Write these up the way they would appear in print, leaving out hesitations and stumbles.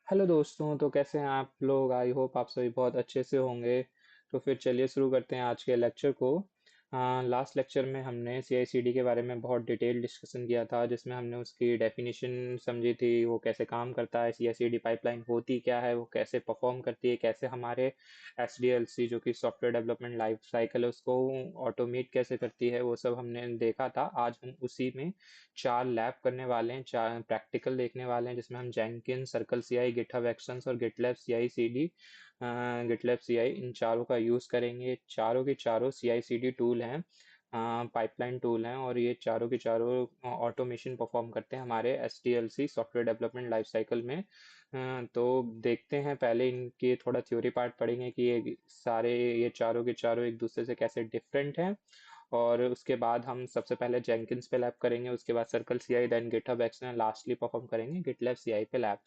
Hello दोस्तों। तो कैसे हैं आप लोग? आई होप आप सभी बहुत अच्छे से होंगे। तो फिर चलिए शुरू करते हैं आज के लेक्चर को। लास्ट लेक्चर में हमने सीआईसीडी के बारे में बहुत डिटेल डिस्कशन किया था, जिसमें हमने उसकी डेफिनेशन समझी थी, वो कैसे काम करता है, सीआईसीडी पाइपलाइन होती क्या है, वो कैसे परफॉर्म करती है, कैसे हमारे एसडीएलसी जो कि सॉफ्टवेयर डेवलपमेंट लाइफ साइकिल है उसको ऑटोमेट कैसे करती है, वो सब हमने देखा था। आज हम उसी में 4 लैब करने वाले हैं, 4 प्रैक्टिकल देखने वाले हैं, जिसमें हम Jenkins, circle CI, GitHub actions और GitLab CI CD, GitLab CI इन चारों का यूज करेंगे। चारों के चारों सीआई सीडी टूल हैं, पाइपलाइन टूल हैं, और ये चारों के चारों ऑटोमेशन परफॉर्म करते हैं हमारे SDLC software development life cycle में। तो देखते हैं, पहले इनके थोड़ा थ्योरी पार्ट पढ़ेंगे कि ये चारों के चारों एक दूसरे से कैसे डिफरेंट हैं। और उसके बाद हम सबसे पहले जेंकिन्स पे लैब करेंगे, उसके बाद circle CI, then GitHub action, lastly perform करेंगे गिटलैब सीआई पे लैब।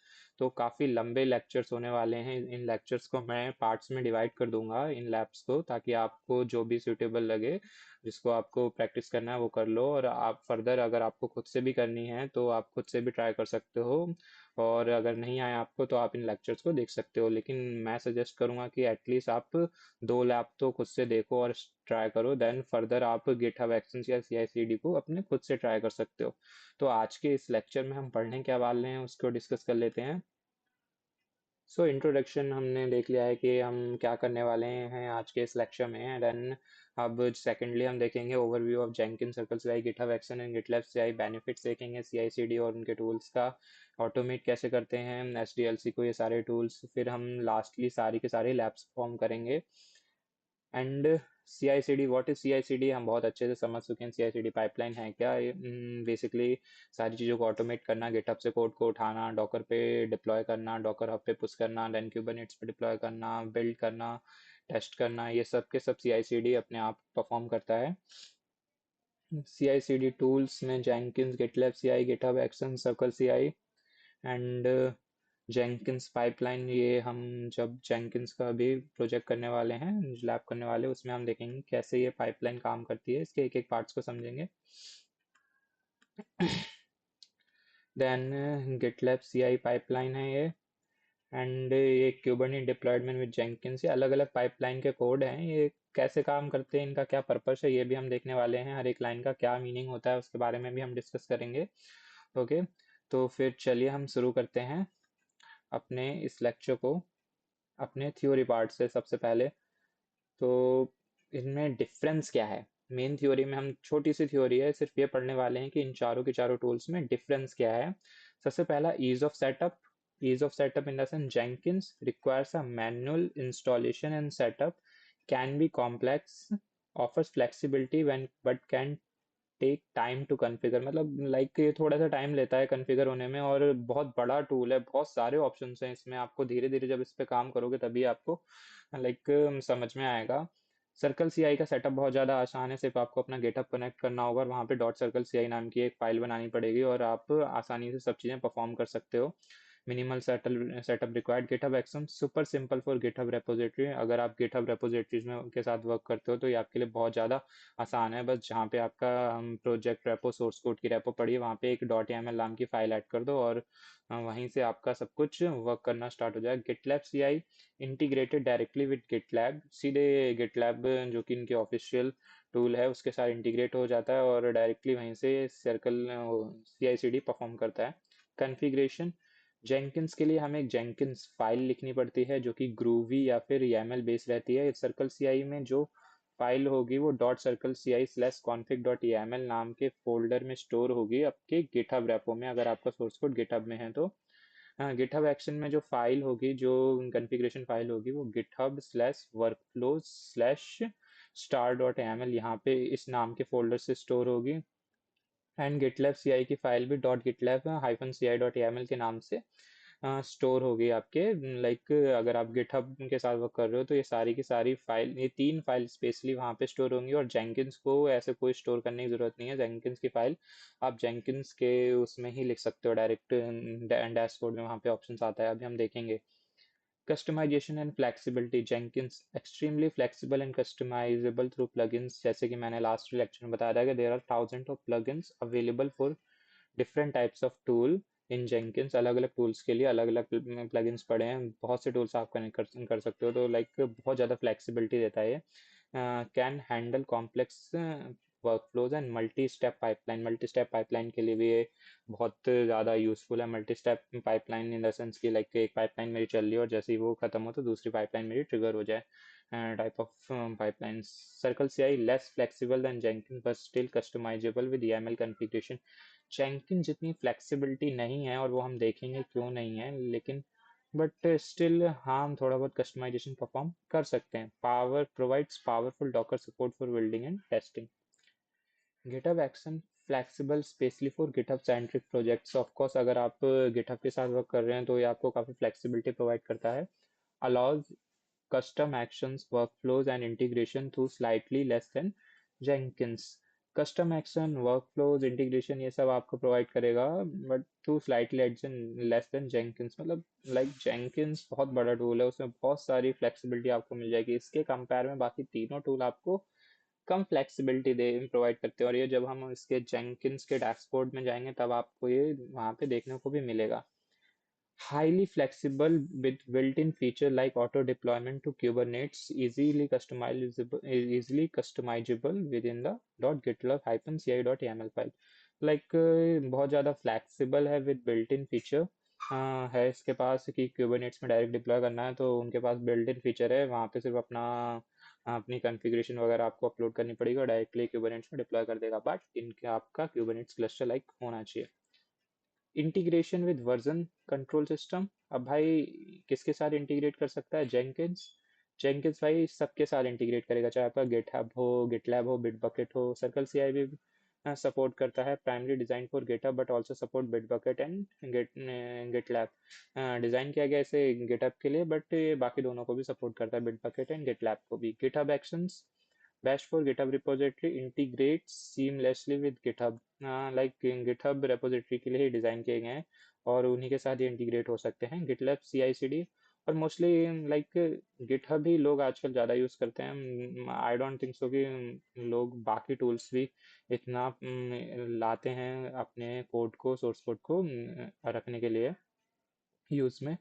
तो काफी लंबे लेक्चर्स होने वाले हैं। इन लेक्चर्स को मैं पार्ट्स में डिवाइड कर दूंगा इन लैब्स को, ताकि आपको जो भी सूटेबल लगे, जिसको आपको प्रैक्टिस करना है वो कर लो। और आप फर्दर अगर आपको खुद से भी करनी है तो आप खुद से भी ट्राई कर सकते हो। और अगर नहीं आए आपको तो आप इन लेक्चर्स को देख सकते हो, लेकिन मैं सजेस्ट करूंगा कि एटलीस्ट आप 2 लैब तो खुद से देखो और ट्राई करो, देन फर्दर आप गिटहब एक्शंस या सीआईसीडी को अपने खुद से ट्राई कर सकते हो। तो आज के इस लेक्चर में हम पढ़ने क्या वाले हैं उसको डिस्कस कर लेते हैं। सो इंट्रोडक्शन हमने देख लिया है कि हम क्या करने वाले हैं आज के इस लेक्चर में। देन अब सेकेंडली हम देखेंगे overview of Jenkins, circle CI, GitHub action and GitLab CI, benefits देखेंगे सीआईसीडी और उनके टूल्स का, ऑटोमेट कैसे करते हैं एसडीएलसी को ये सारे टूल्स। फिर हम लास्टली सारी के सारे लैब्स फॉर्म करेंगे। And CI/CD, what is CI/CD, हम बहुत अच्छे से समझ चुके हैं CI/CD पाइपलाइन है क्या। बेसिकली सारी चीज़ों को ऑटोमेट करना, गिटहब से कोड को उठाना, डॉकर पे डिप्लॉय करना, डॉकर हब पे पुश करना, देन कुबरनेट्स पे डिप्लॉय करना, बिल्ड करना, टेस्ट करना, ये सब के सब CI/CD अपने आप परफॉर्म करता है। CI/CD टूल्स में Jenkins, GitLab CI, GitHub action, circle CI and Jenkins pipeline. ये हम जब जेंकिन्स का भी प्रोजेक्ट करने वाले हैं, लैब करने वाले हैं, उसमें हम देखेंगे कैसे ये पाइपलाइन काम करती है, इसके एक एक पार्ट्स को समझेंगे। देन गिटलैब सीआई पाइपलाइन है ये, एंड ये क्यूबरनेट डिप्लॉयमेंट विद जेंकिन्स। ये अलग अलग पाइपलाइन के कोड हैं, ये कैसे काम करते हैं, इनका क्या पर्पस है, ये भी हम देखने वाले हैं। हर एक लाइन का क्या मीनिंग होता है उसके बारे में भी हम डिस्कस करेंगे। ओके, तो फिर चलिए हम शुरू करते हैं अपने इस लेक्चर को अपने थ्योरी पार्ट से। सबसे पहले तो इनमें डिफरेंस क्या है। मेन थ्योरी में हम छोटी सी थ्योरी है, सिर्फ ये पढ़ने वाले हैं कि इन चारों के चारों टूल्स में डिफरेंस क्या है। सबसे पहला ease of setup. Ease of setup in the sense Jenkins requires a manual installation and setup, can be complex, offers flexibility when but can take time to configure. मतलब लाइक ये थोड़ा सा time लेता है कॉन्फ़िगर होने में, और बहुत बड़ा टूल है, बहुत सारे ऑप्शंस हैं इसमें। आपको धीरे धीरे जब इस पे काम करोगे तभी आपको लाइक समझ में आएगा। सर्कल सीआई का सेटअप बहुत ज़्यादा आसान है, सिर्फ आपको अपना गेटअप कनेक्ट करना होगा और वहाँ पे डॉट सर्कल सीआई नाम की एक फाइल बनानी पड़ेगी, और आप आसानी से सब चीज़ें परफॉर्म कर सकते हो। Minimal setup required. GitHub action super simple for GitHub repository. अगर आप गिटहब रेपोजिटरीज में के साथ वर्क करते हो तो ये आपके लिए बहुत ज़्यादा आसान है। बस जहाँ पे आपका प्रोजेक्ट रेपो, सोर्स कोड की रेपो पड़ी है, वहाँ पे एक डॉट YAML नाम की फाइल ऐड कर दो, और वहीं से आपका सब कुछ वर्क करना स्टार्ट हो जाएगा। GitLab CI integrated directly with GitLab, सीधे गिटलैब जो कि इनके ऑफिशियल टूल है उसके साथ इंटीग्रेट हो जाता है, और डायरेक्टली वहीं से सर्कल CI/CD परफॉर्म करता है। कॉन्फ़िगरेशन, जेंकिन्स के लिए हमें एक जेंकिन्स फाइल लिखनी पड़ती है जो कि ग्रूवी या फिर YAML बेस रहती है। सर्कल सीआई में जो फाइल होगी वो dot circle CI slash config dot YAML नाम के फोल्डर में स्टोर होगी आपके गिटहब रेपो में, अगर आपका सोर्स कोड गिटहब में है तो। हाँ, गिटहब एक्शन में जो फाइल होगी, जो कॉन्फ़िगरेशन फाइल होगी, वो GitHub slash workflow slash star dot YAML यहाँ पे इस नाम के फोल्डर से स्टोर होगी। एंड गिटलैब सीआई की फाइल भी dot GitLab hyphen CI dot YAML के नाम से स्टोर होगी आपके। लाइक अगर आप गिटहब के साथ वर्क कर रहे हो तो ये सारी की सारी फाइल, ये 3 फाइल स्पेशली वहाँ पे स्टोर होंगी, और जेंकिन्स को ऐसे कोई स्टोर करने की जरूरत नहीं है। जेंकिन्स की फाइल आप जेंकिन्स के उसमें ही लिख सकते हो डायरेक्ट, डैशबोर्ड में वहाँ पे ऑप्शन आता है, अभी हम देखेंगे। Customisation and flexibility, Jenkins extremely flexible and customisable through plugins. जैसे कि मैंने लास्ट लेक्चर में बताया था कि there are thousand of plugins available for different types of tool, in Jenkins अलग अलग टूल्स के लिए अलग अलग प्लगइन्स पड़े हैं, बहुत से टूल्स आप कनेक्ट कर सकते हो, तो लाइक बहुत ज़्यादा फ्लेक्सिबिलिटी देता है ये। Can handle complex workflows and multi step pipeline के लिए भी ये बहुत ज़्यादा यूजफुल है। Multi step pipeline in the sense कि लाइक एक पाइपलाइन मेरी चल रही है और जैसे ही वो खत्म हो तो दूसरी पाइपलाइन मेरी ट्रिगर हो जाए, type of pipeline. Circle CI less flexible than Jenkin but still customisable with YAML configuration. Jenkin जितनी फ्लेक्सिबिलिटी नहीं है, और वो हम देखेंगे क्यों नहीं है, लेकिन बट स्टिल हाँ हम थोड़ा बहुत कस्टमाइजेशन परफॉर्म कर सकते हैं। Provides powerful Docker support for building and testing. GitHub action flexible specially for GitHub centric projects. Of course अगर आप गिटहब के साथ वर्क कर रहे हैं तो ये आपको काफ़ी फ्लेक्सिबिलिटी प्रोवाइड करता है। Allows custom actions, workflows, and integration through slightly less than Jenkins. Custom action workflows integration ये सब आपको प्रोवाइड करेगा, but through slightly less than Jenkins. मतलब लाइक जेंकिन्स बहुत बड़ा टूल है, उसमें बहुत सारी फ्लेक्सिबिलिटी आपको मिल जाएगी, इसके कंपेयर में बाकी तीनों टूल आपको कम फ्लेक्सिबिलिटी दे प्रोवाइड करते हैं। और ये जब हम इसके जेंकिन्स के डैशबोर्ड में जाएंगे तब आपको ये वहाँ पे देखने को भी मिलेगा। Highly flexible with built-in feature like auto deployment to Kubernetes, easily customizable within the .gitlab-ci.yaml file. Like बहुत ज़्यादा flexible है with built-in feature। है इसके पास कि Kubernetes में डायरेक्ट डिप्लॉय करना है तो उनके पास built-in feature है, वहाँ पे सिर्फ अपनी कॉन्फ़िगरेशन वगैरह आपको अपलोड करनी पड़ेगी और डायरेक्टली Kubernetes में डिप्लॉय कर देगा। बट इनके आपका Kubernetes क्लस्टर लाइक होना चाहिए। Integration with version control system. अब भाई किसके साथ इंटीग्रेट कर सकता है? जेंकिन्स। जेंकिन्स भाई सबके साथ इंटीग्रेट करेगा, चाहे आपका गिटहब हो, गिटलैब हो, बिटबकेट हो। सर्कल CI भी सपोर्ट करता है, primary design for GitHub but also support Bitbucket and GitLab. Design किया गया इसे गिटहब के लिए, बट ये बाकी दोनों को भी सपोर्ट करता है, बिटबकेट एंड गिटलैब को भी। GitHub actions best for GitHub repository, integrate seamlessly with GitHub. Like GitHub repository के लिए ही डिज़ाइन किए गए हैं और उन्हीं के साथ ये इंटीग्रेट हो सकते हैं। गिटलैब CI/CD और मोस्टली लाइक गिटहब ही लोग आजकल ज़्यादा यूज़ करते हैं। आई डोंट थिंक सो कि लोग बाकी टूल्स भी इतना लाते हैं अपने कोड को, सोर्स कोड को रखने के लिए यूज़ में।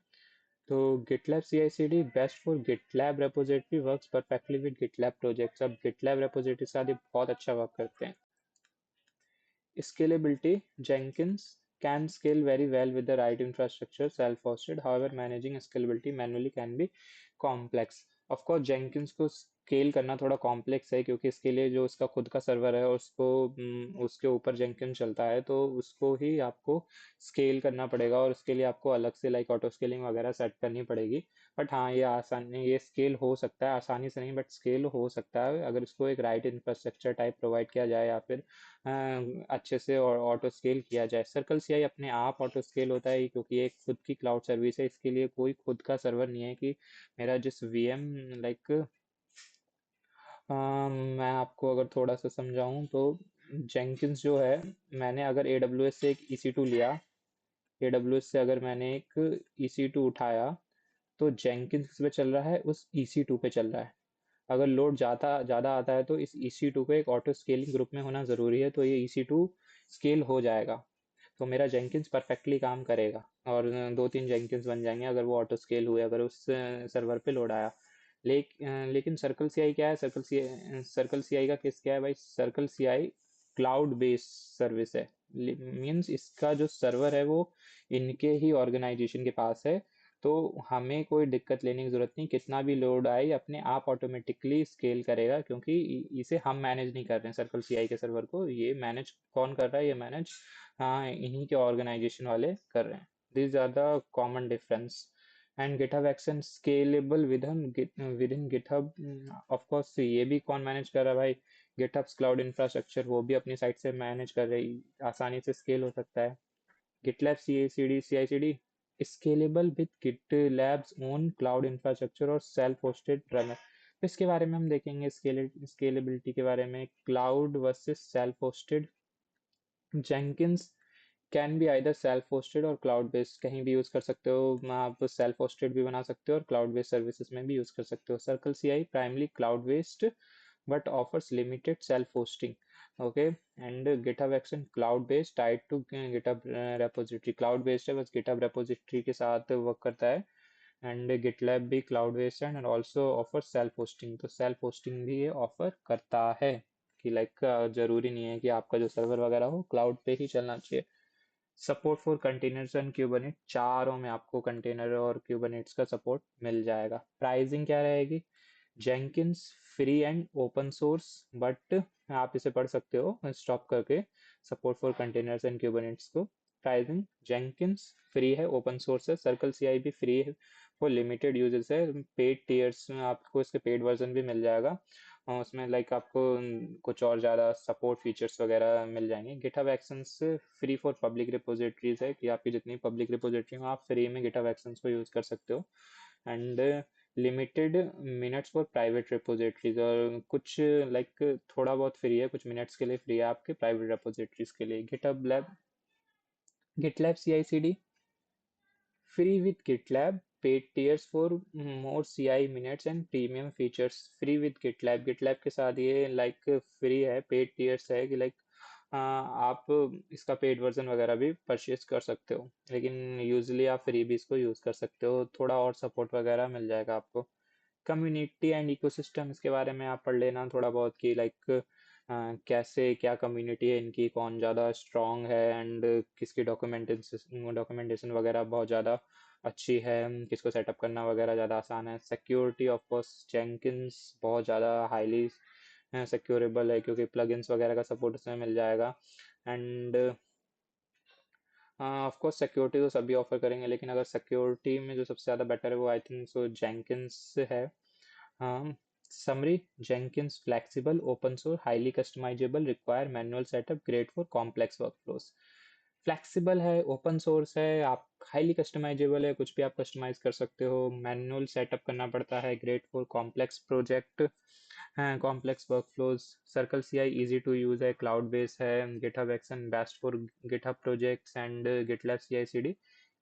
तो GitLab CI/CD best for GitLab repository works perfectly with GitLab projects. अब GitLab repository के साथ ये बहुत अच्छा वर्क करते हैं। Scalability, Jenkins can scale very well with the right infrastructure, self-hosted. However, managing scalability manually can be complex. Of course, Jenkins को scale करना थोड़ा कॉम्प्लेक्स है क्योंकि इसके लिए जो उसका खुद का सर्वर है और उसके ऊपर जेंकिन्स चलता है, तो उसको ही आपको स्केल करना पड़ेगा और उसके लिए आपको अलग से लाइक ऑटो स्केलिंग वगैरह सेट करनी पड़ेगी। बट हाँ ये स्केल हो सकता है, आसानी से नहीं बट स्केल हो सकता है अगर इसको एक राइट इंफ्रास्ट्रक्चर टाइप प्रोवाइड किया जाए या फिर अच्छे से और ऑटो स्केल किया जाए। सर्कल CI अपने आप ऑटो स्केल होता है क्योंकि ये एक खुद की क्लाउड सर्विस है, इसके लिए कोई खुद का सर्वर नहीं है कि मेरा जिस VM लाइक मैं आपको अगर थोड़ा सा समझाऊं तो जेंकिन्स जो है, मैंने अगर AWS से एक EC2 लिया, AWS से अगर मैंने एक EC2 उठाया तो जेंकिन्स पे चल रहा है, उस EC2 पे चल रहा है। अगर लोड ज़्यादा आता है तो इस EC2 को एक ऑटो स्केलिंग ग्रुप में होना ज़रूरी है, तो ये EC2 स्केल हो जाएगा तो मेरा जेंकिन्स परफेक्टली काम करेगा और 2-3 जेंकिन्स बन जाएंगे अगर वो ऑटो स्केल हुए, अगर उस सर्वर पे लोड आया। लेकिन सर्कल CI क्या है? सर्कल CI का केस क्या है भाई? Circle CI cloud based service है। मीन्स इसका जो सर्वर है वो इनके ही ऑर्गेनाइजेशन के पास है, तो हमें कोई दिक्कत लेने की जरूरत नहीं, कितना भी लोड आए अपने आप ऑटोमेटिकली स्केल करेगा क्योंकि इसे हम मैनेज नहीं कर रहे हैं। सर्कल CI के सर्वर को ये मैनेज कौन कर रहा है? ये मैनेज हाँ इन्हीं के ऑर्गेनाइजेशन वाले कर रहे हैं। these are the common difference। And GitHub action scalable with in GitHub। Of course ये भी कौन मैनेज कर रहा है भाई? GitHub क्लाउड इंफ्रास्ट्रक्चर, वो भी अपनी साइट से मैनेज कर रही, आसानी से स्केल हो सकता है। GitLab CI/CD scalable with GitLab's own cloud infrastructure और सेल्फ होस्टेड रनर। तो इसके बारे में हम देखेंगे, स्केलेबिलिटी के बारे में, cloud versus self hosted. Jenkins can be either self hosted और क्लाउड बेस्ड, कहीं भी यूज कर सकते हो आप, सेल्फ होस्टेड भी बना सकते हो और क्लाउड बेस्ड सर्विसेज में भी यूज कर सकते हो। Circle CI primarily cloud based but offers limited self-hosting. Okay, and GitHub Action cloud based tied to GitHub repository, cloud based है, बस GitHub repository के साथ वर्क करता है। एंड GitLab भी क्लाउड बेस्ड है and also offer self hosting, तो self hosting भी ये ऑफर करता है कि लाइक जरूरी नहीं है कि आपका जो सर्वर वगैरह हो क्लाउड पे ही चलना चाहिए। सपोर्ट फॉर कंटेनर्स एंड क्यूबरनेट, चारों में आपको कंटेनर और क्यूबरनेट्स का सपोर्ट मिल जाएगा। प्राइसिंग क्या रहेगी? Jenkins free and open source, but आप इसे पढ़ सकते हो स्टॉप करके, सपोर्ट फॉर कंटेनर्स एंड क्यूबरनेट्स को। प्राइसिंग जेंकिन्स फ्री है, ओपन सोर्स है, सर्कल सीआई भी फ्री है, वो लिमिटेड यूजर्स है, पेड टीयर्स में आपको इसके पेड वर्जन भी मिल जाएगा और उसमें लाइक आपको कुछ और ज़्यादा सपोर्ट फीचर्स वगैरह मिल जाएंगे। GitHub actions free for public repositories है कि आपकी जितनी पब्लिक रिपोजिटरी हो आप फ्री में गिटहब एक्शंस को यूज़ कर सकते हो। And limited minutes for private repositories, और कुछ लाइक थोड़ा बहुत फ्री है, कुछ मिनट्स के लिए फ्री है आपके प्राइवेट रिपोजिटरीज के लिए। GitHub lab, GitLab CI/CD free with GitLab, paid tiers for more CI minutes and premium features. Free with GitLab, GitLab के साथ ये लाइक फ्री है, पेड टीयर्स है कि लाइक आप इसका पेड वर्जन वगैरह भी परचेज कर सकते हो, लेकिन यूजली आप फ्री भी इसको यूज कर सकते हो, थोड़ा और सपोर्ट वगैरह मिल जाएगा आपको। कम्युनिटी एंड इकोसिस्टम, इसके बारे में आप पढ़ लेना थोड़ा बहुत कि लाइक कैसे क्या कम्युनिटी है इनकी, कौन ज़्यादा स्ट्रांग है एंड किसकी डॉक्यूमेंटेशन वगैरह बहुत ज़्यादा अच्छी है, किसको सेटअप करना वगैरह ज़्यादा आसान है। सिक्योरिटी ऑफ कोर्स जेंकिन्स बहुत ज़्यादा हाईली सिक्योरेबल है क्योंकि प्लगइन्स वगैरह का सपोर्ट उसमें मिल जाएगा। एंड ऑफ कोर्स सिक्योरिटी तो सभी ऑफर करेंगे, लेकिन अगर सिक्योरिटी में जो सबसे ज़्यादा बेटर है वो आई थिंक सो जेंकिन्स है। Summary: Jenkins flexible, open source, highly customizable, require manual setup, great for complex workflows. Flexible है, ओपन सोर्स है, आप हाईली कस्टमाइजेबल है, कुछ भी आप कस्टमाइज कर सकते हो, मैनुअल सेटअप करना पड़ता है, great for complex project, complex workflows. Circle CI easy to use है, क्लाउड बेस्ड है। GitHub action best for GitHub projects and GitLab CI/CD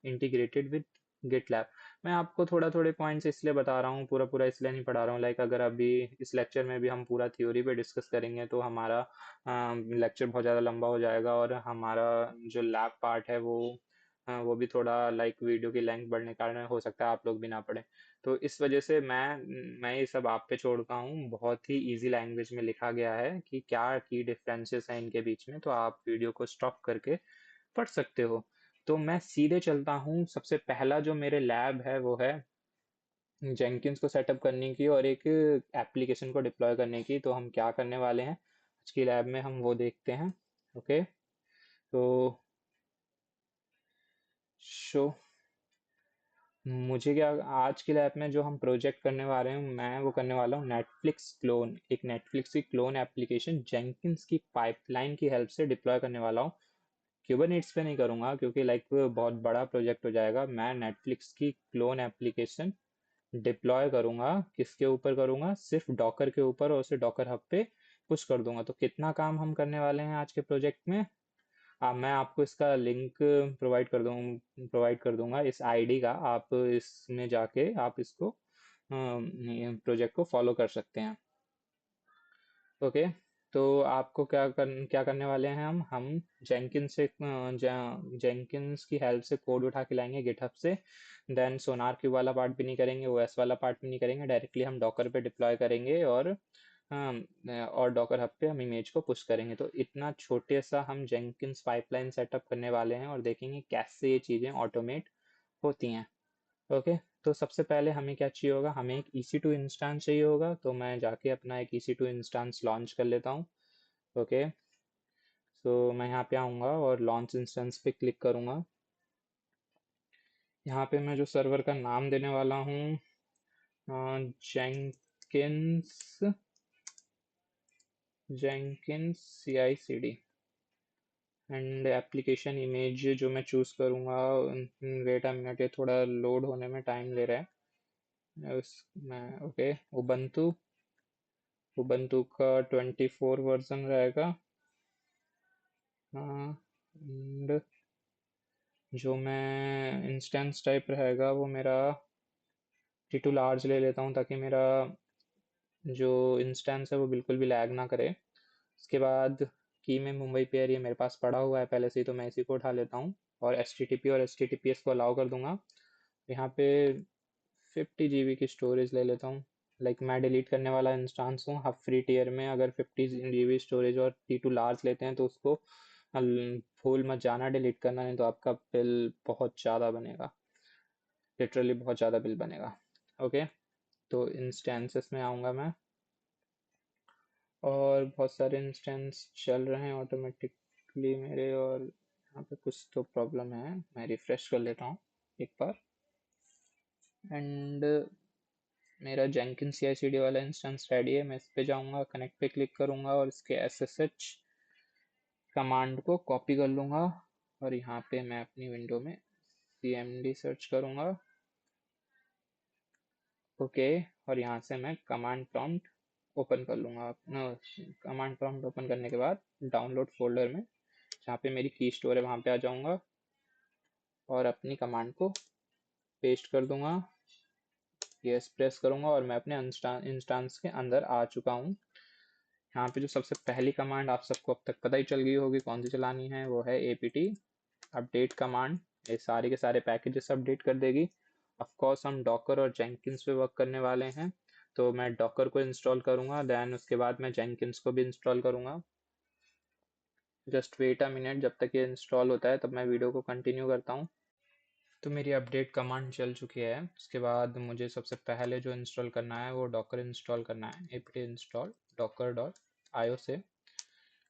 integrated with GitLab. मैं आपको थोड़ा थोड़े पॉइंट्स इसलिए बता रहा हूँ, पूरा पूरा इसलिए नहीं पढ़ा रहा हूँ, लाइक अगर अभी इस लेक्चर में भी हम पूरा थ्योरी पे डिस्कस करेंगे तो हमारा लेक्चर बहुत ज़्यादा लंबा हो जाएगा और हमारा जो लैब पार्ट है वो भी थोड़ा लाइक वीडियो की लेंथ बढ़ने के कारण हो सकता है आप लोग भी ना पढ़ें। तो इस वजह से मैं ये सब आप पे छोड़ता हूँ, बहुत ही इजी लैंग्वेज में लिखा गया है कि क्या की डिफरेंसेस हैं इनके बीच में, तो आप वीडियो को स्टॉप करके पढ़ सकते हो। तो मैं सीधे चलता हूँ, सबसे पहला जो मेरे लैब है वो है जेंकिन्स को सेटअप करने की और एक एप्लीकेशन को डिप्लॉय करने की। तो हम क्या करने वाले हैं आज की लैब में, हम वो देखते हैं। ओके, तो शो मुझे क्या, आज की लैब में जो हम प्रोजेक्ट करने वाले हैं मैं वो करने वाला हूँ नेटफ्लिक्स क्लोन, एक नेटफ्लिक्स की क्लोन एप्लीकेशन जेंकिन्स की पाइपलाइन की हेल्प से डिप्लॉय करने वाला हूँ। क्यूबरनेट्स पे नहीं करूँगा क्योंकि लाइक बहुत बड़ा प्रोजेक्ट हो जाएगा। मैं नेटफ्लिक्स की क्लोन एप्लीकेशन डिप्लॉय करूँगा, किसके ऊपर करूँगा? सिर्फ डॉकर के ऊपर, और उसे डॉकर हब पे पुश कर दूंगा। तो कितना काम हम करने वाले हैं आज के प्रोजेक्ट में, मैं आपको इसका लिंक प्रोवाइड कर दूंगा इस आईडी का, आप इसमें जाके आप इसको प्रोजेक्ट को फॉलो कर सकते हैं। ओके, तो आपको क्या करने वाले हैं हम जेंकिन्स की हेल्प से कोड उठा के लाएंगे गिटहब से। देन सोनार क्यू वाला पार्ट भी नहीं करेंगे, ओएस वाला पार्ट भी नहीं करेंगे, डायरेक्टली हम डॉकर पे डिप्लॉय करेंगे और डॉकर हब पे हम इमेज को पुश करेंगे। तो इतना छोटे सा हम जेंकिन्स पाइपलाइन सेटअप करने वाले हैं और देखेंगे कैसे ये चीज़ें ऑटोमेट होती हैं। ओके, तो सबसे पहले हमें क्या चाहिए होगा, हमें एक EC2 इंस्टेंस चाहिए होगा। तो मैं जाके अपना एक EC2 इंस्टेंस लॉन्च कर लेता हूँ। ओके, तो मैं यहाँ पे आऊँगा और लॉन्च इंस्टेंस पे क्लिक करूँगा। यहाँ पे मैं जो सर्वर का नाम देने वाला हूँ Jenkins Jenkins CI/CD and application image जो मैं चूज़ करूँगा, वेट अ मिनट, ये थोड़ा लोड होने में टाइम ले रहा है। ओके, उबंटू उबंटू का 24 वर्जन रहेगा। एंड जो मैं इंस्टेंस टाइप रहेगा वो मेरा T2 लार्ज ले लेता हूँ ताकि मेरा जो इंस्टेंस है वो बिल्कुल भी लैग ना करे। उसके बाद की में मुंबई पेयर ये मेरे पास पड़ा हुआ है पहले से ही, तो मैं इसी को उठा लेता हूँ और HTTP और HTTPS को अलाउ कर दूंगा। यहाँ पे 50 GB की स्टोरेज ले लेता हूँ। लाइक मैं डिलीट करने वाला इंस्टांस हूँ। आप फ्री टियर में अगर 50 GB स्टोरेज और T2 लार्ज लेते हैं तो उसको भूल मत जाना डिलीट करना, नहीं तो आपका बिल बहुत ज़्यादा बनेगा, लिटरली बहुत ज़्यादा बिल बनेगा। ओके, तो इंस्टेंसेस में आऊँगा मैं, और बहुत सारे इंस्टेंस चल रहे हैं ऑटोमेटिकली मेरे, और यहाँ पे कुछ तो प्रॉब्लम है। मैं रिफ्रेश कर लेता हूँ एक बार। एंड मेरा जेंकिन CI/CD वाला इंस्टेंस रेडी है। मैं इस पे जाऊँगा, कनेक्ट पे क्लिक करूँगा और इसके SSH कमांड को कॉपी कर लूँगा, और यहाँ पे मैं अपनी विंडो में CMD सर्च करूँगा। ओके, और यहाँ से मैं कमांड प्रॉम्प्ट ओपन कर लूँगा। कमांड प्रॉम्प्ट ओपन करने के बाद डाउनलोड फोल्डर में जहाँ पे मेरी की स्टोर है वहाँ पे आ जाऊँगा और अपनी कमांड को पेस्ट कर दूँगा। यस प्रेस करूँगा और मैं अपने इंस्टांस के अंदर आ चुका हूँ। यहाँ पे जो सबसे पहली कमांड आप सबको अब तक पता ही चल गई होगी कौन सी चलानी है, वो है apt अपडेट कमांड। ये सारे के सारे पैकेजेस अपडेट कर देगी। ऑफ कोर्स हम डॉकर और जेंकिंस पे वर्क करने वाले हैं, तो मैं डॉकर को इंस्टॉल करूँगा, देन उसके बाद मैं जेंकिंस को भी इंस्टॉल करूँगा। जस्ट वेट अ मिनट, जब तक ये इंस्टॉल होता है तब मैं वीडियो को कंटिन्यू करता हूँ। तो मेरी अपडेट कमांड चल चुकी है। उसके बाद मुझे सबसे पहले जो इंस्टॉल करना है वो डॉकर इंस्टॉल करना है। apt इंस्टॉल docker.io से।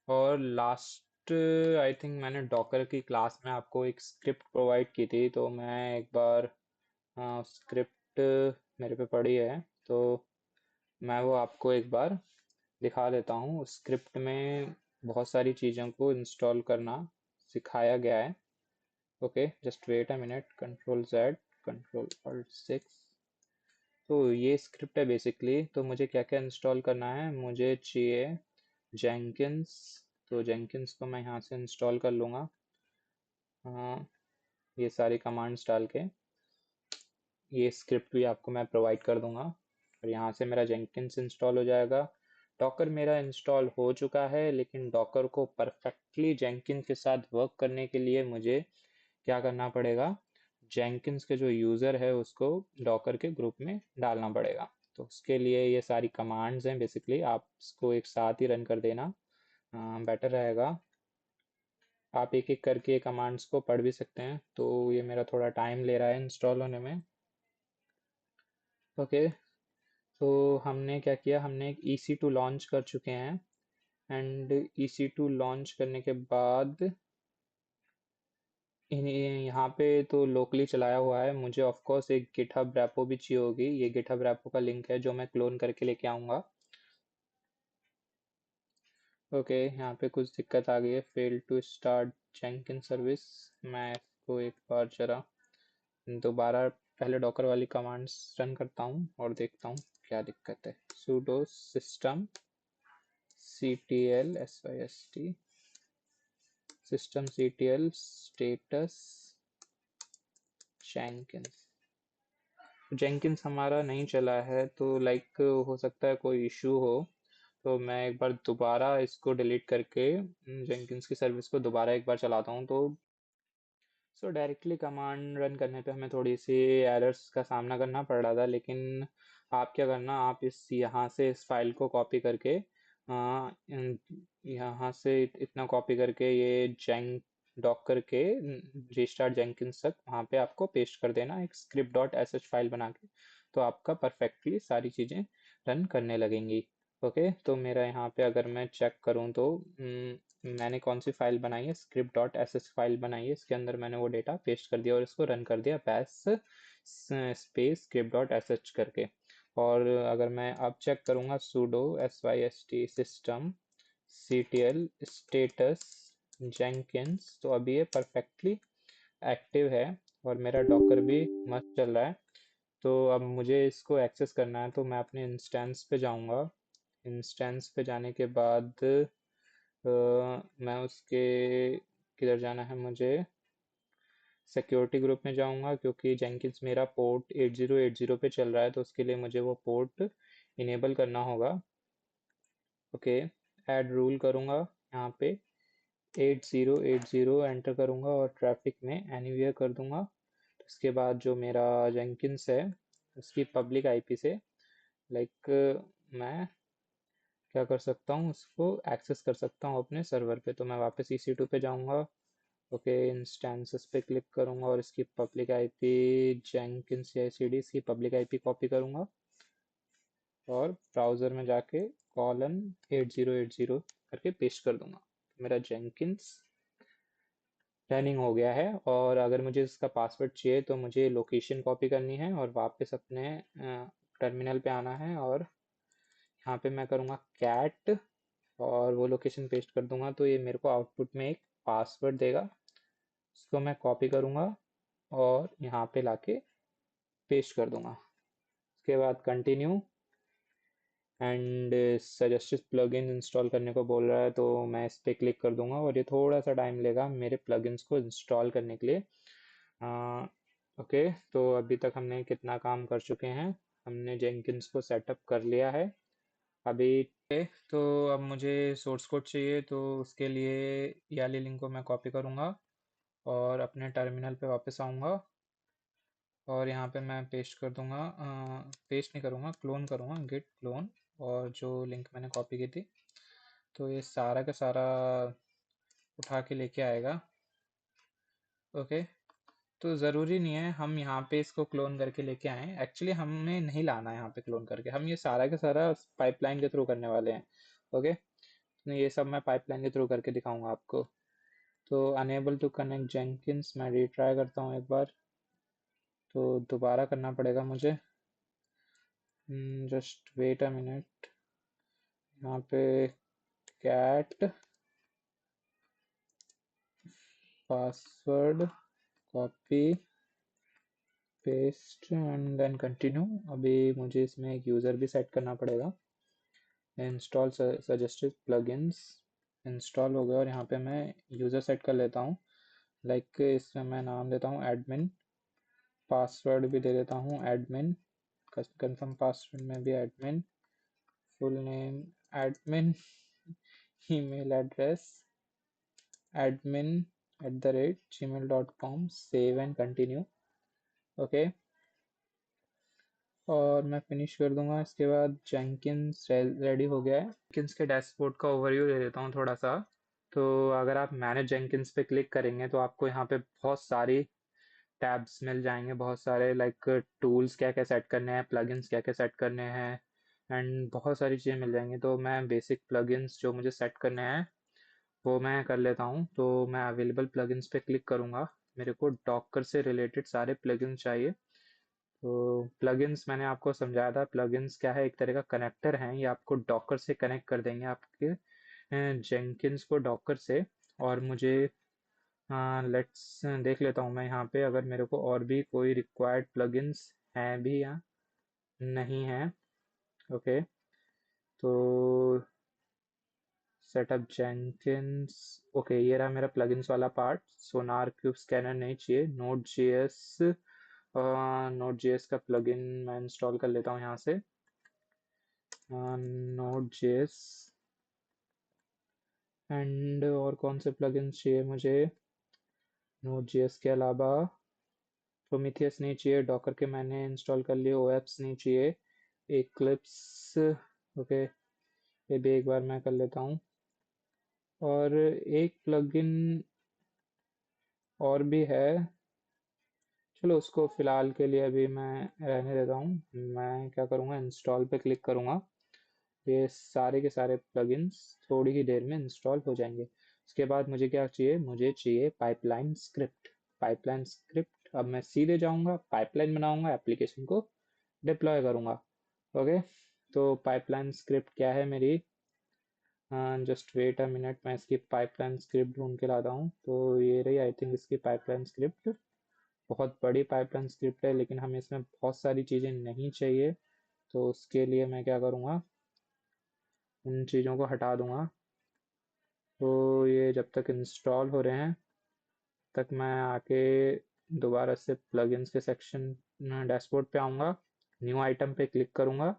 और लास्ट आई थिंक मैंने डॉकर की क्लास में आपको एक स्क्रिप्ट प्रोवाइड की थी, तो मैं एक बार स्क्रिप्ट मेरे पे पड़ी है तो मैं वो आपको एक बार दिखा देता हूँ। स्क्रिप्ट में बहुत सारी चीज़ों को इंस्टॉल करना सिखाया गया है। Okay, just wait a minute, Ctrl+Z, Ctrl+Alt+6। तो ये स्क्रिप्ट है बेसिकली। तो मुझे क्या क्या इंस्टॉल करना है, मुझे चाहिए जेंकिन्स। तो जेंकिन्स को मैं यहाँ से इंस्टॉल कर लूँगा, ये सारी कमांड्स डाल के। ये स्क्रिप्ट भी आपको मैं प्रोवाइड कर दूंगा और यहाँ से मेरा जेंकिन्स इंस्टॉल हो जाएगा। डॉकर मेरा इंस्टॉल हो चुका है, लेकिन डॉकर को परफेक्टली जेंकिन्स के साथ वर्क करने के लिए मुझे क्या करना पड़ेगा, जेंकिन्स के जो यूज़र है उसको डॉकर के ग्रुप में डालना पड़ेगा। तो उसके लिए ये सारी कमांड्स हैं बेसिकली, आप इसको एक साथ ही रन कर देना बेटर रहेगा। आप एक एक करके ये कमांड्स को पढ़ भी सकते हैं, तो ये मेरा थोड़ा टाइम ले रहा है इंस्टॉल होने में। ओके, तो हमने क्या किया, हमने एक EC2 लॉन्च कर चुके हैं। एंड EC2 लॉन्च करने के बाद यहाँ पे तो लोकली चलाया हुआ है। मुझे ऑफ कोर्स एक गिटहब रेपो भी चाहिए होगी। ये गिटहब रेपो का लिंक है जो मैं क्लोन करके लेके आऊँगा। ओके, यहाँ पे कुछ दिक्कत आ गई है, fail to start Jenkin service. मैं इसको एक बार जरा दोबारा पहले डॉकर वाली कमांड्स रन करता हूँ और देखता हूँ क्या दिक्कत है। sudo system system status jenkins। Jenkins हमारा नहीं चला है, तो लाइक हो सकता है कोई इशू हो। तो मैं एक बार दोबारा इसको डिलीट करके जेंकिन्स की सर्विस को दोबारा एक बार चलाता हूँ। तो डायरेक्टली कमांड रन करने पे हमें थोड़ी सी एरर्स का सामना करना पड़ रहा था, लेकिन आप क्या करना, आप इस यहाँ से इस फाइल को कॉपी करके यहाँ से इतना कॉपी करके ये जेंक डॉकर के रिस्टार्ट जेंकिन्स तक वहाँ पे आपको पेस्ट कर देना एक script.sh फाइल बना के, तो आपका परफेक्टली सारी चीज़ें रन करने लगेंगी। ओके, तो मेरा यहाँ पे अगर मैं चेक करूँ तो मैंने कौन सी फाइल बनाई है, script.sh फाइल बनाई है। इसके अंदर मैंने वो डेटा पेस्ट कर दिया और इसको रन कर दिया बैश स्पेस script.sh करके। और अगर मैं अब चेक करूँगा sudo syst system ctl status jenkins, तो अभी ये परफेक्टली एक्टिव है और मेरा डॉकर भी मस्त चल रहा है। तो अब मुझे इसको एक्सेस करना है, तो मैं अपने इंस्टेंस पे जाऊँगा। इंस्टेंस पे जाने के बाद मैं उसके किधर जाना है, मुझे सिक्योरिटी ग्रुप में जाऊंगा, क्योंकि जेंकिन्स मेरा पोर्ट 8080 पे चल रहा है, तो उसके लिए मुझे वो पोर्ट इनेबल करना होगा। ओके, ऐड रूल करूँगा यहाँ पे 8080 एंटर करूँगा और ट्रैफिक में एनीवेयर कर दूँगा। तो इसके बाद जो मेरा जेंकिन्स है उसकी पब्लिक आईपी से लाइक मैं क्या कर सकता हूँ, उसको एक्सेस कर सकता हूँ अपने सर्वर पे। तो मैं वापस EC2 पे जाऊँगा। ओके, इंस्टेंसेस पे क्लिक करूँगा और इसकी पब्लिक आईपी जेंकिन्स CI/CD इसकी पब्लिक आईपी कॉपी करूँगा और ब्राउज़र में जाके :8080 करके पेस्ट कर दूंगा। मेरा जेंकिन्स रनिंग हो गया है। और अगर मुझे इसका पासवर्ड चाहिए तो मुझे लोकेशन कॉपी करनी है और वापस अपने टर्मिनल पे आना है और यहाँ पे मैं करूँगा कैट और वो लोकेशन पेस्ट कर दूंगा। तो ये मेरे को आउटपुट में एक पासवर्ड देगा, उसको मैं कॉपी करूँगा और यहाँ पे लाके पेस्ट कर दूंगा। उसके बाद continue and suggested plugin install करने को बोल रहा है, तो मैं इस पर क्लिक कर दूंगा और ये थोड़ा सा टाइम लेगा मेरे प्लगइन्स को इंस्टॉल करने के लिए। ओके, तो अभी तक हमने कितना काम कर चुके हैं, हमने जेंकिन्स को सेटअप कर लिया है अभी। तो अब मुझे सोर्स कोड चाहिए, तो उसके लिए ये वाली लिंक को मैं कॉपी करूँगा और अपने टर्मिनल पे वापस आऊँगा और यहाँ पे मैं पेस्ट कर दूंगा। पेस्ट नहीं करूँगा, क्लोन करूँगा, गिट क्लोन, और जो लिंक मैंने कॉपी की थी तो ये सारा का सारा उठा के लेके आएगा। ओके, तो ज़रूरी नहीं है हम यहाँ पे इसको क्लोन करके लेके आए, एक्चुअली हमें नहीं लाना है यहाँ पे क्लोन करके, हम ये सारा का सारा पाइपलाइन के थ्रू करने वाले हैं। ओके, तो ये सब मैं पाइपलाइन के थ्रू करके दिखाऊंगा आपको। तो अनेबल टू कनेक्ट जेंकिन्स मैं रिट्राई करता हूँ एक बार, तो दोबारा करना पड़ेगा मुझे। जस्ट वेट अ मिनट, यहाँ पे cat password copy paste and then continue. अभी मुझे इसमें एक यूज़र भी सेट करना पड़ेगा। इंस्टॉल सजेस्टेड प्लगइन्स इंस्टॉल हो गया और यहाँ पे मैं यूज़र सेट कर लेता हूँ। लाइक इसमें मैं नाम देता हूँ एडमिन, पासवर्ड भी दे देता हूँ एडमिन, कंफर्म पासवर्ड में भी admin, full name admin, email address admin@gmail.com, save and continue. Okay, और मैं फिनिश कर दूंगा। इसके बाद जेंकिन्स रेडी हो गया है। जेंकिन्स के डैशबोर्ड का ओवरव्यू दे देता हूँ थोड़ा सा। तो अगर आप मैनेज जेंकिन्स पे क्लिक करेंगे तो आपको यहाँ पे बहुत सारी टैब्स मिल जाएंगे, बहुत सारे लाइक टूल्स क्या क्या सेट करने हैं, प्लगइन्स क्या क्या सेट करने हैं एंड बहुत सारी चीज़ें मिल जाएंगी। तो मैं बेसिक प्लगइन्स जो मुझे सेट करने हैं वो मैं कर लेता हूँ। तो मैं अवेलेबल प्लगइन्स पे क्लिक करूँगा, मेरे को डॉकर से रिलेटेड सारे प्लगइन्स चाहिए। तो प्लगइन्स मैंने आपको समझाया था, प्लगइन्स क्या है, एक तरह का कनेक्टर है, ये आपको डॉकर से कनेक्ट कर देंगे आपके जेंकिन्स को डॉकर से। और मुझे लेट्स देख लेता हूँ मैं यहाँ पे अगर मेरे को और भी कोई रिक्वायर्ड प्लगइन्स हैं भी या नहीं है। ओके, तो सेटअप जेंकिन्स, ओके ये रहा मेरा प्लगइन्स वाला पार्ट। सोनार क्यूब स्कैनर नहीं चाहिए। नोड जेएस का प्लगइन मैं इंस्टॉल कर लेता हूँ यहाँ से। नोड जेएस एंड और कौन से प्लगइन्स चाहिए मुझे नोड जेएस के अलावा? प्रोमीथियस नहीं चाहिए, डॉकर के मैंने इंस्टॉल कर लिए। ओएप्स नहीं चाहिए, इक्लिप्स। ओके, ये भी एक बार मैं कर लेता हूँ। और एक प्लगइन और भी है, चलो उसको फिलहाल के लिए अभी मैं रहने देता हूँ। मैं क्या करूँगा, इंस्टॉल पे क्लिक करूँगा, ये सारे के सारे प्लगइन्स थोड़ी ही देर में इंस्टॉल हो जाएंगे। उसके बाद मुझे क्या चाहिए, मुझे चाहिए पाइपलाइन स्क्रिप्ट। पाइपलाइन स्क्रिप्ट, अब मैं सीधे जाऊँगा पाइपलाइन बनाऊँगा, एप्लीकेशन को डिप्लॉय करूँगा। ओके, तो पाइपलाइन स्क्रिप्ट क्या है मेरी, जस्ट वेट अ मिनट, मैं इसकी पाइपलाइन स्क्रिप्ट ढूंढ के लाता हूँ। तो ये रही आई थिंक इसकी पाइपलाइन स्क्रिप्ट। बहुत बड़ी पाइपलाइन स्क्रिप्ट है लेकिन हमें इसमें बहुत सारी चीज़ें नहीं चाहिए, तो उसके लिए मैं क्या करूँगा, उन चीज़ों को हटा दूँगा। तो ये जब तक इंस्टॉल हो रहे हैं तक मैं आके दोबारा से प्लगइन्स के सेक्शन डैशबोर्ड पे आऊँगा, न्यू आइटम पे क्लिक करूँगा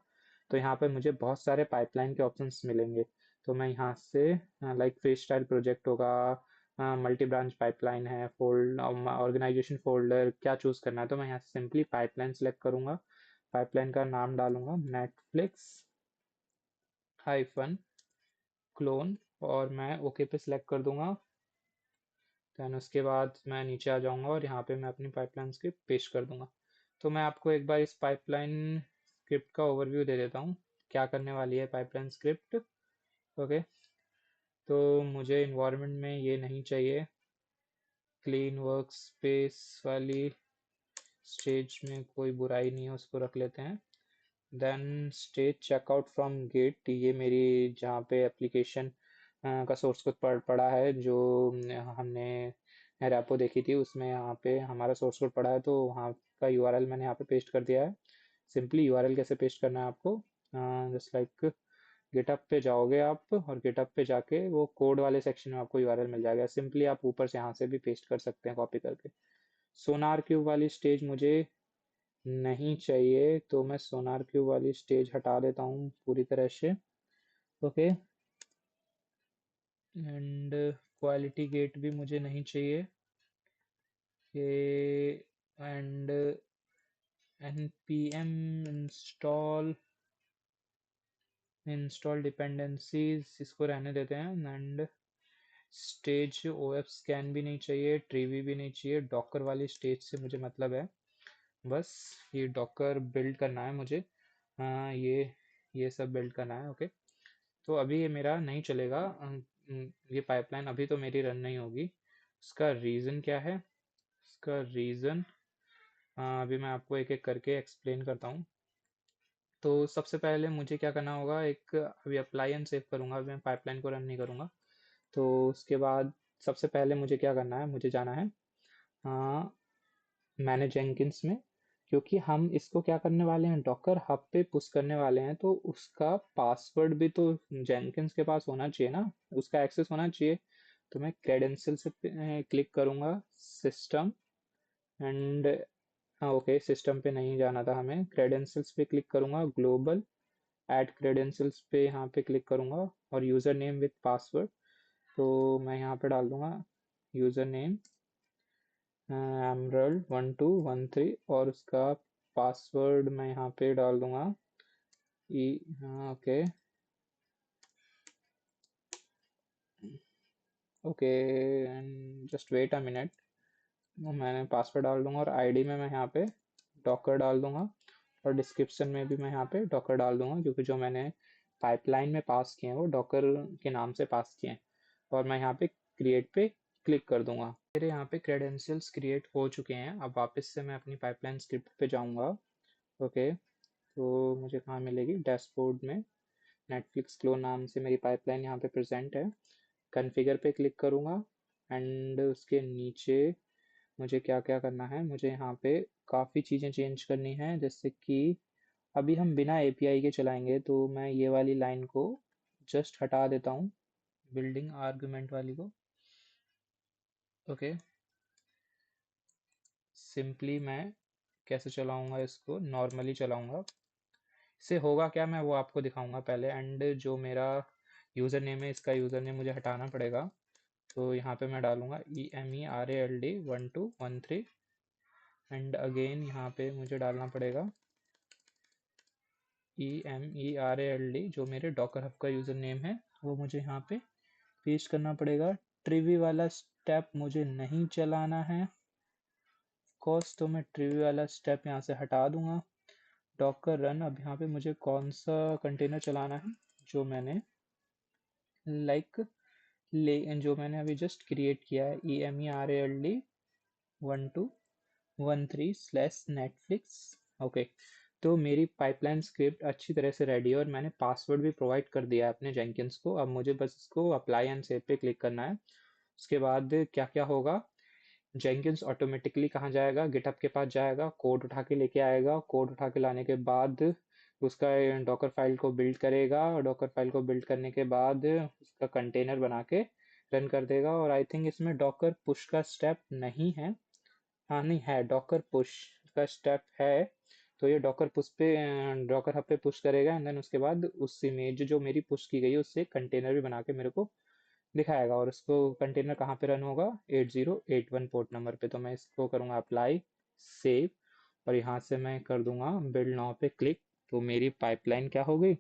तो यहाँ पे मुझे बहुत सारे पाइपलाइन के ऑप्शंस मिलेंगे। तो मैं यहाँ से लाइक फ्री स्टाइल प्रोजेक्ट होगा, मल्टी ब्रांच पाइपलाइन है, फोल्ड ऑर्गेनाइजेशन फोल्डर, क्या चूज करना है। तो मैं यहाँ से सिंपली पाइपलाइन सेलेक्ट करूंगा, पाइपलाइन का नाम डालूंगा नेटफ्लिक्स हाइफन क्लोन, और मैं ओके पे सिलेक्ट कर दूंगा। देन उसके बाद मैं नीचे आ जाऊंगा और यहाँ पे मैं अपनी पाइपलाइन स्क्रिप्ट पेस्ट कर दूंगा। तो मैं आपको एक बार इस पाइपलाइन स्क्रिप्ट का ओवरव्यू दे देता हूँ, क्या करने वाली है पाइपलाइन स्क्रिप्ट। ओके, तो मुझे इन्वायरमेंट में ये नहीं चाहिए, क्लीन वर्क स्पेस वाली स्टेज में कोई बुराई नहीं है, उसको रख लेते हैं। Then stage checkout from git, ये मेरी जहाँ पे एप्लीकेशन का सोर्स कोड पड़ा है, जो हमने रैपो देखी थी उसमें यहाँ पे हमारा सोर्स कोड पड़ा है, तो वहाँ का यूआरएल मैंने यहाँ पे पेस्ट कर दिया है। सिंपली यूआरएल कैसे पेस्ट करना है आपको, जस्ट लाइक गिटअप पे जाओगे आप, और गिटअप पे जाके वो कोड वाले सेक्शन में आपको यूआरएल मिल जाएगा। सिंपली आप ऊपर से यहाँ से भी पेस्ट कर सकते हैं कॉपी करके। सोनार क्यूब वाली स्टेज मुझे नहीं चाहिए, तो मैं सोनार क्यूब वाली स्टेज हटा देता हूँ पूरी तरह से। ओके, एंड क्वालिटी गेट भी मुझे नहीं चाहिए ये, एंड npm इंस्टॉल डिपेंडेंसीज इसको रहने देते हैं। एंड स्टेज ओएफ स्कैन भी नहीं चाहिए, ट्रीवी भी नहीं चाहिए, डॉकर वाली स्टेज से मुझे मतलब है, बस ये डॉकर बिल्ड करना है मुझे। ये सब बिल्ड करना है। ओके, तो अभी ये मेरा नहीं चलेगा, ये पाइपलाइन अभी तो मेरी रन नहीं होगी। उसका रीज़न क्या है, उसका रीज़न अभी मैं आपको एक एक करके एक्सप्लेन करता हूँ। तो सबसे पहले मुझे क्या करना होगा, एक अभी अप्लाई एंड सेव करूँगा, अभी मैं पाइपलाइन को रन नहीं करूँगा। तो उसके बाद सबसे पहले मुझे क्या करना है, मुझे जाना है मैनेज जेंकिंस में, क्योंकि हम इसको क्या करने वाले हैं, डॉकर हब पे पुश करने वाले हैं, तो उसका पासवर्ड भी तो जेंकिंस के पास होना चाहिए ना, उसका एक्सेस होना चाहिए। तो मैं क्रेडेंशियल से क्लिक करूंगा, सिस्टम एंड, हाँ ओके, सिस्टम पे नहीं जाना था हमें, क्रेडेंशियल्स पे क्लिक करूंगा, ग्लोबल ऐड क्रेडेंशियल्स पे यहाँ पे क्लिक करूंगा, और यूज़र नेम विथ पासवर्ड, तो मैं यहाँ पे डाल दूंगा यूज़र नेम emerald1213, और उसका पासवर्ड मैं यहाँ पे डाल दूंगा ई, हाँ okay okay, and just wait a minute, मैंने पासवर्ड डाल दूंगा, और आईडी में मैं यहाँ पे डॉकर डाल दूंगा, और डिस्क्रिप्शन में भी मैं यहाँ पे डॉकर डाल दूंगा, क्योंकि जो मैंने पाइपलाइन में पास किए हैं वो डॉकर के नाम से पास किए हैं। और मैं यहाँ पे क्रिएट पे क्लिक कर दूंगा। मेरे यहाँ पे क्रेडेंशियल्स क्रिएट हो चुके हैं। अब वापस से मैं अपनी पाइपलाइन स्क्रिप्ट पे जाऊँगा। ओके, तो मुझे कहाँ मिलेगी, डैशबोर्ड में नेटफ्लिक्स क्लोन नाम से मेरी पाइपलाइन यहाँ पे प्रेजेंट है। कॉन्फ़िगर पे क्लिक करूँगा, एंड उसके नीचे मुझे क्या क्या करना है, मुझे यहाँ पे काफ़ी चीज़ें चेंज करनी है, जैसे कि अभी हम बिना एपीआई के चलाएंगे, तो मैं ये वाली लाइन को जस्ट हटा देता हूँ, बिल्डिंग आर्गुमेंट वाली को। ओके, सिंपली मैं कैसे चलाऊंगा, इसको नॉर्मली चलाऊंगा। इससे होगा क्या, मैं वो आपको दिखाऊंगा पहले। एंड जो मेरा यूज़र नेम है, इसका यूज़र नेम मुझे हटाना पड़ेगा, तो यहाँ पे मैं डालूंगा EMERALD1213, एंड अगेन यहाँ पे मुझे डालना पड़ेगा EMERALD, जो मेरे डॉकर हब का यूज़र नेम है, वो मुझे यहाँ पे पेस्ट करना पड़ेगा। ट्रिवी वाला स्टेप मुझे नहीं चलाना है कोर्स, तो मैं ट्रिवी वाला स्टेप यहाँ से हटा दूंगा। डॉकर रन, अब यहाँ पे मुझे कौन सा कंटेनर चलाना है, जो मैंने लाइक जो मैंने अभी जस्ट क्रिएट किया है, EMERALD1213/Netflix। ओके, तो मेरी पाइपलाइन स्क्रिप्ट अच्छी तरह से रेडी है, और मैंने पासवर्ड भी प्रोवाइड कर दिया है अपने जेंकिंस को। अब मुझे बस इसको अप्लाई एंड सेव पे क्लिक करना है। उसके बाद क्या क्या होगा, जेंकिंस ऑटोमेटिकली कहाँ जाएगा, गिटहब के पास जाएगा, कोड उठा के लेके आएगा, कोड उठा के लाने के बाद उसका डॉकर फाइल को बिल्ड करेगा, और डॉकर फाइल को बिल्ड करने के बाद उसका कंटेनर बना के रन कर देगा। और आई थिंक इसमें डॉकर पुश का स्टेप नहीं है, हाँ नहीं है, डॉकर पुश का स्टेप है, तो ये डॉकर हब पे पुश करेगा एंड देन उसके बाद उस इमेज जो मेरी पुश की गई है उससे कंटेनर भी बना के मेरे को दिखाएगा। और उसको कंटेनर कहाँ पे रन होगा, 8081 पोर्ट नंबर पे। तो मैं इसको करूँगा अप्लाई, सेव, और यहाँ से मैं कर दूंगा बिल्ड नाउ पे क्लिक। तो मेरी पाइपलाइन क्या हो गई,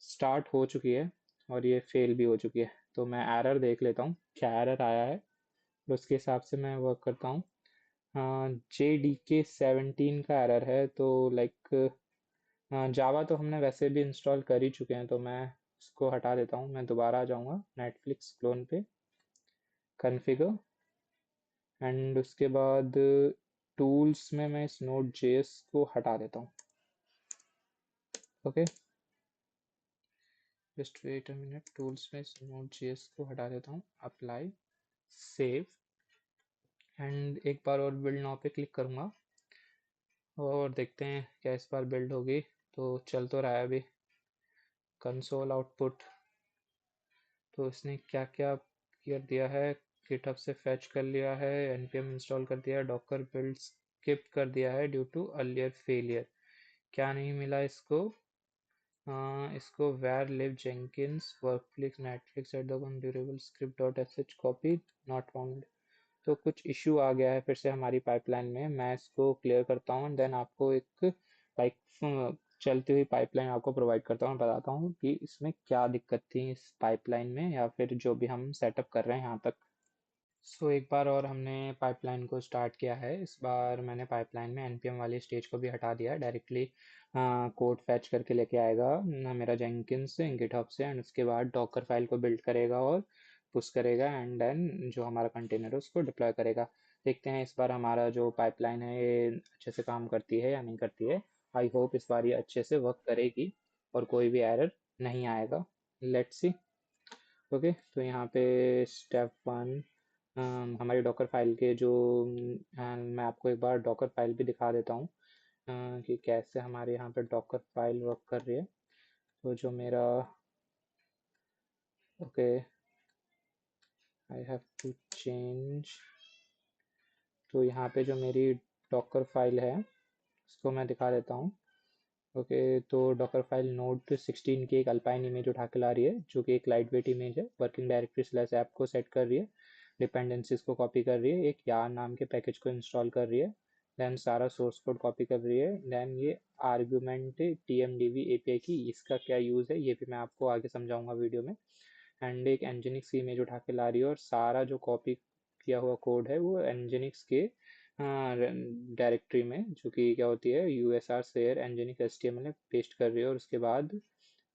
स्टार्ट हो चुकी है और ये फेल भी हो चुकी है। तो मैं एरर देख लेता हूँ क्या एरर आया है, तो उसके हिसाब से मैं वर्क करता हूँ। JDK17 का एरर है। तो लाइक जावा तो हमने वैसे भी इंस्टॉल कर ही चुके हैं, तो मैं इसको हटा देता हूँ। मैं दोबारा आ जाऊँगा नेटफ्लिक्स क्लोन पे, कॉन्फ़िगर, एंड उसके बाद टूल्स में मैं इस नोड जेएस को हटा देता हूँ। Okay, just wait a minute, tools में इस नोड जेएस को हटा देता हूँ, अप्लाई, सेव, एंड एक बार और बिल्ड नाउ पे क्लिक करूँगा और देखते हैं क्या इस बार बिल्ड होगी। तो चल तो रहा है अभी कंसोल आउटपुट। तो इसने क्या क्या कर दिया है, गिटहब से फैच कर लिया है, npm इंस्टॉल कर दिया है, डॉकर बिल्ड स्किप कर दिया है ड्यू टू अर्लियर फेलियर। क्या नहीं मिला इसको, इसको where live jenkins workflix netflix at the durable script dot sh copy not found। तो कुछ इशू आ गया है फिर से हमारी पाइपलाइन में। मैं इसको क्लियर करता हूँ देन आपको एक लाइक चलती हुई पाइपलाइन आपको प्रोवाइड करता हूँ, बताता हूँ कि इसमें क्या दिक्कत थी इस पाइपलाइन में या फिर जो भी हम सेटअप कर रहे हैं यहाँ तक। सो एक बार और हमने पाइपलाइन को स्टार्ट किया है। इस बार मैंने पाइपलाइन में npm वाली स्टेज को भी हटा दिया है। डायरेक्टली कोड फैच करके लेके आएगा मेरा जेंकिन्स से, गिटहब से, एंड उसके बाद डॉकर फाइल को बिल्ड करेगा और पुश करेगा एंड देन जो हमारा कंटेनर है उसको डिप्लॉय करेगा। देखते हैं इस बार हमारा जो पाइपलाइन है ये अच्छे से काम करती है या नहीं करती है। आई होप इस बार ये अच्छे से वर्क करेगी और कोई भी एरर नहीं आएगा। Let's see. ओके, तो यहाँ पे स्टेप 1 हमारी डॉकर फाइल के जो मैं आपको एक बार डॉकर फाइल भी दिखा देता हूँ कि कैसे हमारे यहाँ पे डॉकर फाइल वर्क कर रही है। तो जो मेरा, okay, I have to change. तो यहाँ पे जो मेरी डॉकर फाइल है उसको मैं दिखा देता हूँ। ओके, तो डॉकर फाइल नोड 16 की एक अल्पाइन इमेज उठा के ला रही है जो कि एक लाइट वेट इमेज है। वर्किंग डायरेक्टरी स्लैश ऐप को सेट कर रही है, डिपेंडेंसीज को कॉपी कर रही है, एक यार नाम के पैकेज को इंस्टॉल कर रही है, देन सारा सोर्स कोड कॉपी कर रही है, देन ये आर्गुमेंट TMDB API की इसका क्या यूज़ है ये भी मैं आपको आगे समझाऊंगा वीडियो में। एंड एक एनजिनिक्स की इमेज उठा के ला रही है और सारा जो कॉपी किया हुआ कोड है वो एनजिनिक्स के डायरेक्टरी में जो कि क्या होती है USR शेयर एनजिनिक्स HTML में पेस्ट कर रही है और उसके बाद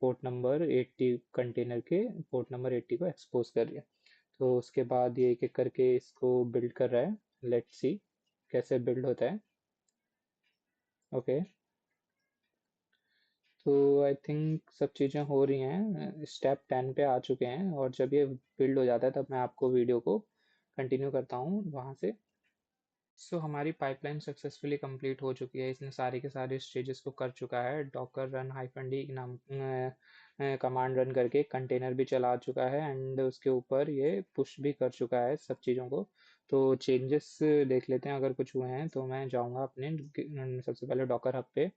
पोर्ट नंबर 80 कंटेनर के पोर्ट नंबर 80 को एक्सपोज कर रही है। तो उसके बाद ये एक एक करके इसको बिल्ड कर रहा है। लेट्स सी कैसे बिल्ड होता है। ओके, तो आई थिंक सब चीज़ें हो रही हैं, स्टेप 10 पे आ चुके हैं और जब ये बिल्ड हो जाता है तब मैं आपको वीडियो को कंटिन्यू करता हूँ वहाँ से। सो हमारी पाइपलाइन सक्सेसफुली कंप्लीट हो चुकी है, इसने सारे के सारे स्टेजेस को कर चुका है। डॉकर रन -d नाम कमांड रन करके कंटेनर भी चला चुका है एंड उसके ऊपर ये पुश भी कर चुका है सब चीज़ों को। तो चेंजेस देख लेते हैं अगर कुछ हुए हैं। तो मैं जाऊँगा अपने सबसे पहले डॉकर हब पे।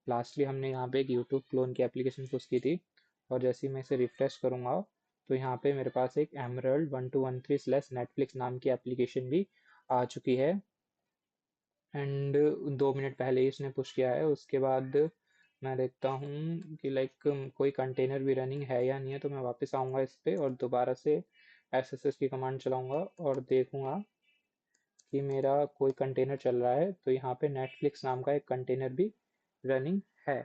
लास्टली हमने यहाँ पे एक यूट्यूब क्लोन की एप्लीकेशन पुश की थी और जैसे ही मैं इसे रिफ्रेश करूँगा तो यहाँ पे मेरे पास एक एमरल्ड 1213/नेटफ्लिक्स नाम की एप्लीकेशन भी आ चुकी है एंड 2 मिनट पहले ही इसने पुश किया है। उसके बाद मैं देखता हूँ कि लाइक कोई कंटेनर भी रनिंग है या नहीं है। तो मैं वापस आऊँगा इस पे और दोबारा से SSH की कमांड चलाऊँगा और देखूँगा कि मेरा कोई कंटेनर चल रहा है। तो यहाँ पे नेटफ्लिक्स नाम का एक कंटेनर भी रनिंग है।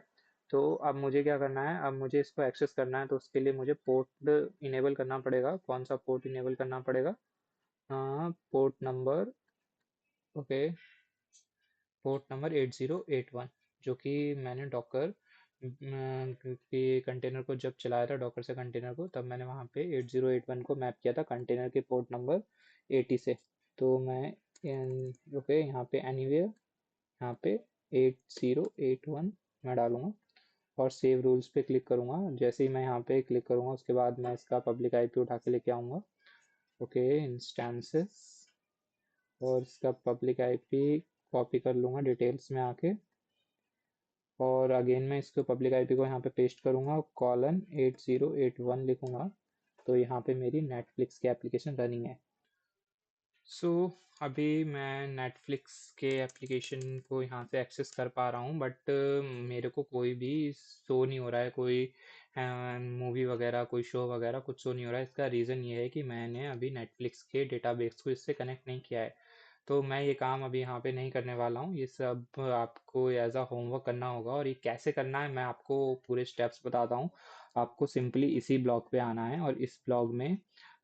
तो अब मुझे क्या करना है, अब मुझे इसको एक्सेस करना है तो उसके लिए मुझे पोर्ट इनेबल करना पड़ेगा। कौन सा पोर्ट इनेबल करना पड़ेगा, port number, okay, port number 8081, जो कि मैंने डॉकर के कंटेनर को जब चलाया था डॉकर से कंटेनर को तब मैंने वहाँ पे 8081 को मैप किया था कंटेनर के पोर्ट नंबर 80 से। तो मैं ओके यहाँ पे एनीवेयर यहाँ पे 8081 मैं डालूंगा और सेव रूल्स पे क्लिक करूंगा। जैसे ही मैं यहाँ पे क्लिक करूंगा उसके बाद मैं इसका पब्लिक IP उठा के लेके आऊँगा। ओके, इंस्टेंसेस, और इसका पब्लिक IP कॉपी कर लूँगा डिटेल्स में आके और अगेन मैं इसको पब्लिक आईपी को यहाँ पे पेस्ट करूँगा, कॉलन 8081 लिखूँगा, तो यहाँ पे मेरी नेटफ्लिक्स की एप्लीकेशन रनिंग है। सो अभी मैं नेटफ्लिक्स के एप्लीकेशन को यहाँ से एक्सेस कर पा रहा हूँ, बट मेरे को कोई भी शो नहीं हो रहा है, कोई मूवी वगैरह, कोई शो वगैरह कुछ शो नहीं हो रहा है। इसका रीज़न ये है कि मैंने अभी नेटफ्लिक्स के डेटाबेस को इससे कनेक्ट नहीं किया है। तो मैं ये काम अभी यहाँ पे नहीं करने वाला हूँ, ये सब आपको एज अ होमवर्क करना होगा। और ये कैसे करना है मैं आपको पूरे स्टेप्स बताता हूँ। आपको सिंपली इसी ब्लॉग पे आना है, और इस ब्लॉग में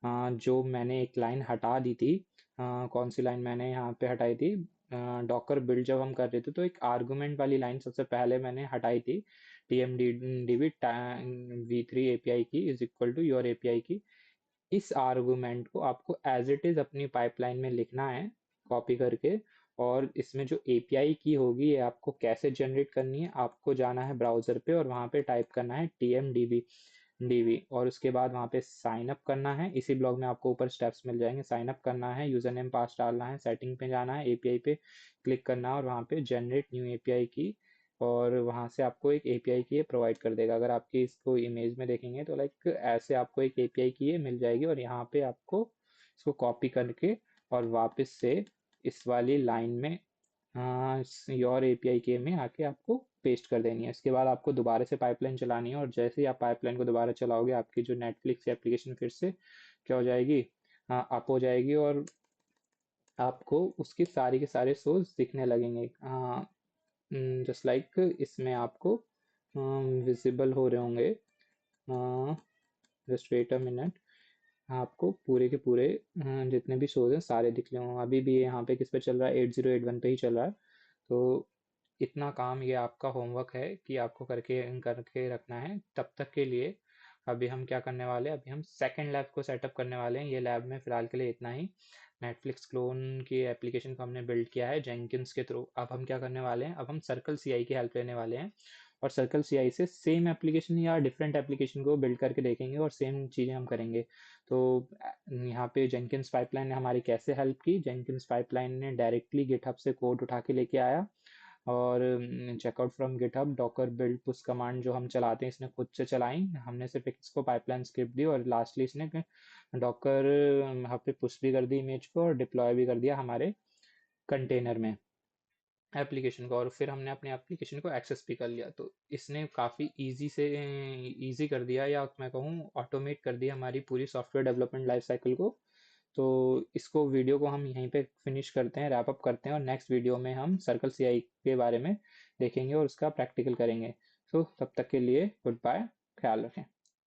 जो मैंने एक लाइन हटा दी थी, कौन सी लाइन मैंने यहाँ पे हटाई थी, डॉकर बिल्ड जब हम कर रहे थे तो एक आर्गुमेंट वाली लाइन सबसे पहले मैंने हटाई थी, TMDB v3 API key is equal to your API key. इस आर्गुमेंट को आपको एज इट इज अपनी पाइपलाइन में लिखना है, कॉपी करके। और इसमें जो एपीआई की होगी ये आपको कैसे जनरेट करनी है, आपको जाना है ब्राउजर पे और वहां पे टाइप करना है TMDB, और उसके बाद वहां पे साइन अप करना है। इसी ब्लॉग में आपको ऊपर स्टेप्स मिल जाएंगे। साइन अप करना है, यूजर नेम पास डालना है, सेटिंग पे जाना है, एपीआई पे क्लिक करना है और वहां पे जनरेट न्यू एपीआई की, और वहां से आपको एक एपीआई की प्रोवाइड कर देगा। अगर आपकी इसको इमेज में देखेंगे तो लाइक ऐसे आपको एक एपीआई की मिल जाएगी, और यहाँ पे आपको इसको कॉपी करके और वापस से इस वाली लाइन में योर एपीआई के में आके आपको पेस्ट कर देनी है। इसके बाद आपको दोबारा से पाइपलाइन चलानी है, और जैसे ही आप पाइपलाइन को दोबारा चलाओगे आपकी जो नेटफ्लिक्स एप्लीकेशन फिर से क्या हो जाएगी, अप हो जाएगी, और आपको उसके सारे के सारे शोज दिखने लगेंगे, जस्ट लाइक इसमें आपको विजिबल हो रहे होंगे। जस्ट वेट अ मिनट, आपको पूरे के पूरे जितने भी शोज हैं सारे दिख रहे होंगे। अभी भी यहाँ पे किस पे चल रहा है, 8081 पे ही चल रहा है। तो इतना काम ये आपका होमवर्क है कि आपको करके करके रखना है। तब तक के लिए अभी हम क्या करने वाले हैं, अभी हम सेकंड लैब को सेटअप करने वाले हैं। ये लैब में फिलहाल के लिए इतना ही। नेटफ्लिक्स क्लोन की एप्लीकेशन को हमने बिल्ड किया है जेंकिंस के थ्रू। अब हम क्या करने वाले हैं, अब हम सर्कल सीआई की हेल्प लेने वाले हैं, और सर्कल सीआई से सेम एप्लीकेशन या डिफरेंट एप्लीकेशन को बिल्ड करके देखेंगे और सेम चीज़ें हम करेंगे। तो यहाँ पे जेंकिंस पाइपलाइन ने हमारी कैसे हेल्प की, जेंकिंस पाइपलाइन ने डायरेक्टली गिटहब से कोड उठा के लेके आया, और checkout from GitHub docker build push command जो हम चलाते हैं इसने खुद से चलाई। हमने सिर्फ इसको पाइपलाइन स्क्रिप्ट दी, और लास्टली इसने डॉकर यहाँ पे पुश भी कर दी इमेज को, और डिप्लॉय भी कर दिया हमारे कंटेनर में एप्लीकेशन को, और फिर हमने अपने एप्लीकेशन को एक्सेस भी कर लिया। तो इसने काफ़ी इजी कर दिया, या मैं कहूँ ऑटोमेट कर दिया हमारी पूरी सॉफ्टवेयर डेवलपमेंट लाइफ साइकिल को। तो इसको वीडियो को हम यहीं पे फिनिश करते हैं, रैप अप करते हैं, और नेक्स्ट वीडियो में हम सर्कल सीआई के बारे में देखेंगे और उसका प्रैक्टिकल करेंगे। तो तब तक के लिए गुड बाय, ख्याल रखें।